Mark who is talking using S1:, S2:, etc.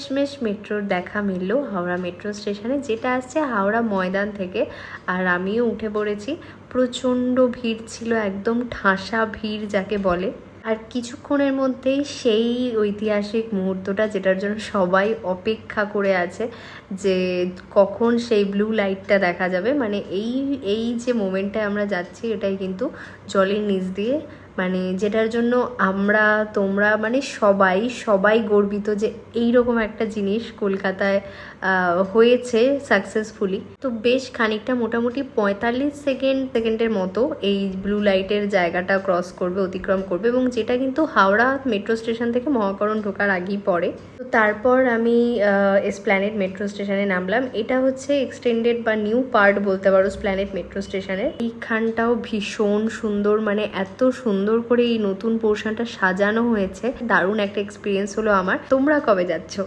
S1: শেষমেশ মেট্রোর দেখা মিলল হাওড়া মেট্রো স্টেশনে, যেটা আসছে হাওড়া ময়দান থেকে। আর আমিও উঠে পড়েছি। প্রচণ্ড ভিড় ছিল, একদম ঠাসা ভিড় যাকে বলে। আর কিছুক্ষণের মধ্যেই সেই ঐতিহাসিক মুহূর্তটা, যেটার জন্য সবাই অপেক্ষা করে আছে যে কখন সেই ব্লু লাইটটা দেখা যাবে। মানে এই যে মোমেন্টটায় আমরা যাচ্ছি, এটাই কিন্তু জলের নিচ দিয়ে, মানে যেটার জন্য আমরা তোমরা মানে সবাই গর্বিত যে এইরকম একটা জিনিস কলকাতায় হয়েছে সাকসেসফুলি। তো বেশ খানিকটা, মোটামুটি 45 সেকেন্ডের মতো এই ব্লু লাইটের জায়গাটা ক্রস করবে, অতিক্রম করবে, এবং যেটা কিন্তু হাওড়া মেট্রো স্টেশন থেকে মহাকরণ ঢোকার আগেই পড়ে। তো তারপর আমি এসপ্ল্যানেড মেট্রো স্টেশনে নামলাম। এটা হচ্ছে এক্সটেন্ডেড বা নিউ পার্ট বলতে পারো এসপ্ল্যানেড মেট্রো স্টেশনের। এইখানটাও ভীষণ সুন্দর, মানে এত সুন্দর করে এই নতুন পোর্শনটা সাজানো হয়েছে। দারুণ একটা এক্সপিরিয়েন্স হলো আমার। তোমরা কবে যাচ্ছ?